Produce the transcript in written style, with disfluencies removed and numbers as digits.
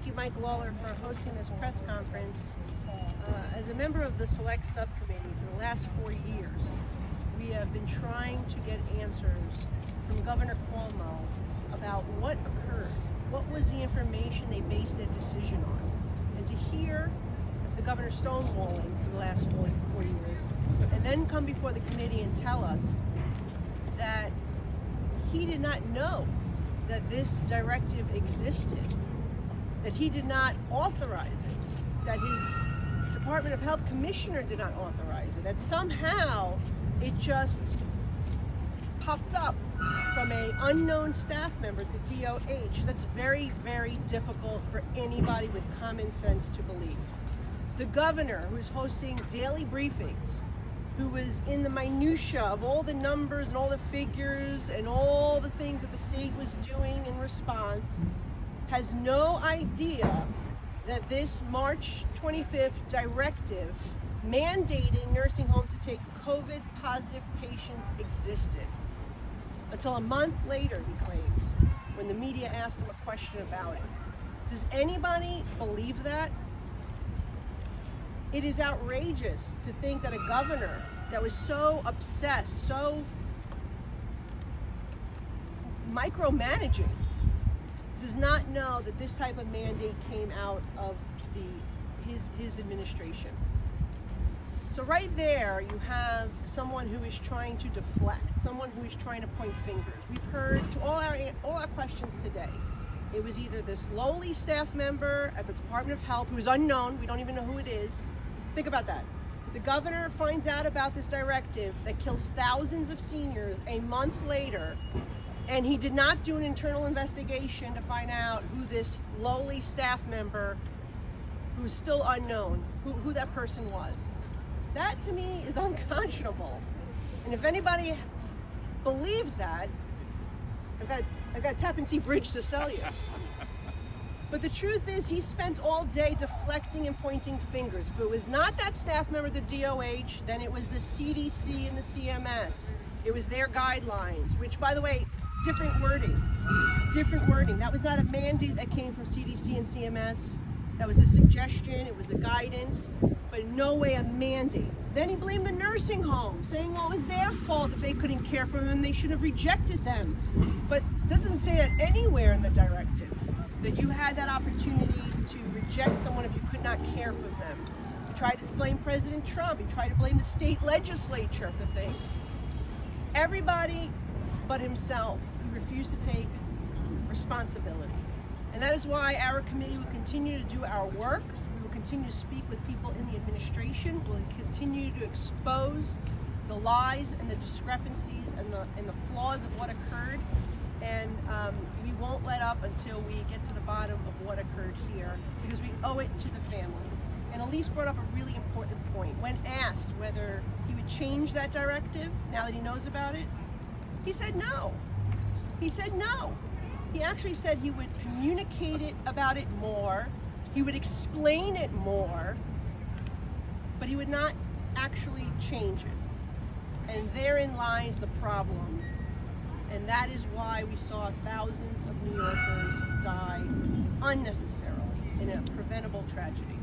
thank you, Mike Lawler, for hosting this press conference. As a member of the Select Subcommittee for the last 4 years, we have been trying to get answers from Governor Cuomo about what occurred. What was the information they based their decision on? And to hear the governor stonewalling for the last 4 years, and then come before the committee and tell us that he did not know that this directive existed, that he did not authorize it, that his Department of Health commissioner did not authorize it, that somehow it just popped up from an unknown staff member at the DOH. That's very, very difficult for anybody with common sense to believe. The governor, who is hosting daily briefings, who was in the minutia of all the numbers and all the figures and all the things that the state was doing in response, has no idea that this March 25th directive mandating nursing homes to take COVID positive patients existed. Until a month later, he claims, when the media asked him a question about it. Does anybody believe that? It is outrageous to think that a governor that was so obsessed, so micromanaging, does not know that this type of mandate came out of his administration. So right there, you have someone who is trying to deflect, someone who is trying to point fingers. We've heard to all our questions today. It was either this lowly staff member at the Department of Health who is unknown, we don't even know who it is. Think about that. The governor finds out about this directive that kills thousands of seniors a month later, and he did not do an internal investigation to find out who this lowly staff member, who is still unknown, who that person was. That to me is unconscionable. And if anybody believes that, I've got a Tappan Zee Bridge to sell you. But the truth is, he spent all day deflecting and pointing fingers. If it was not that staff member of the DOH, then it was the CDC and the CMS. It was their guidelines, which, by the way, different wording. That was not a mandate that came from CDC and CMS. That was a suggestion, it was a guidance, but in no way a mandate. Then he blamed the nursing home, saying, well, it was their fault if they couldn't care for them and they should have rejected them. But it doesn't say that anywhere in the directive, that you had that opportunity to reject someone if you could not care for them. He tried to blame President Trump, he tried to blame the state legislature for things. Everybody but himself, he refused to take responsibility. And that is why our committee will continue to do our work. We will continue to speak with people in the administration. We'll continue to expose the lies and the discrepancies and the flaws of what occurred. And we won't let up until we get to the bottom of what occurred here, because we owe it to the families. And Elise brought up a really important point. When asked whether he would change that directive now that he knows about it, he said no. He said no. He actually said he would communicate about it more, he would explain it more, but he would not actually change it. And therein lies the problem. And that is why we saw thousands of New Yorkers die unnecessarily in a preventable tragedy.